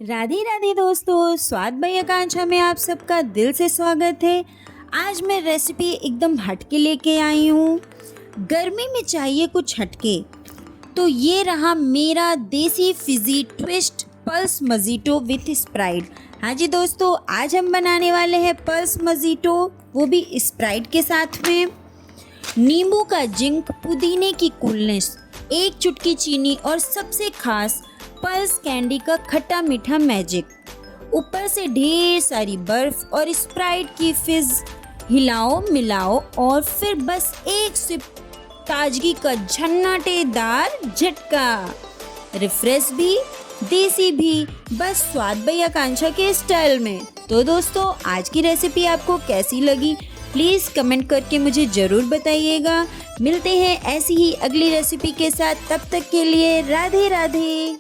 राधे राधे दोस्तों, स्वाद भाई आकांक्षा में आप सबका दिल से स्वागत है। आज मैं रेसिपी एकदम हटके लेके आई हूँ। गर्मी में चाहिए कुछ हटके, तो ये रहा मेरा देसी fizzy twist plus mojito with Sprite. हाँ जी दोस्तों, आज हम बनाने वाले हैं पल्स मजीटो, वो भी स्प्राइट के साथ में। नींबू का जिंक, पुदीने की कूलनेस, एक चुटकी चीनी और सबसे खास पल्स कैंडी का खट्टा मीठा मैजिक। ऊपर से ढेर सारी बर्फ और स्प्राइट की फिज। हिलाओ मिलाओ और फिर बस एक सिप, ताजगी का झन्नाटेदार झटका। रिफ्रेश भी, देसी भी, बस स्वाद भाई आकांक्षा के स्टाइल में। तो दोस्तों, आज की रेसिपी आपको कैसी लगी प्लीज़ कमेंट करके मुझे ज़रूर बताइएगा। मिलते हैं ऐसी ही अगली रेसिपी के साथ, तब तक के लिए राधे राधे।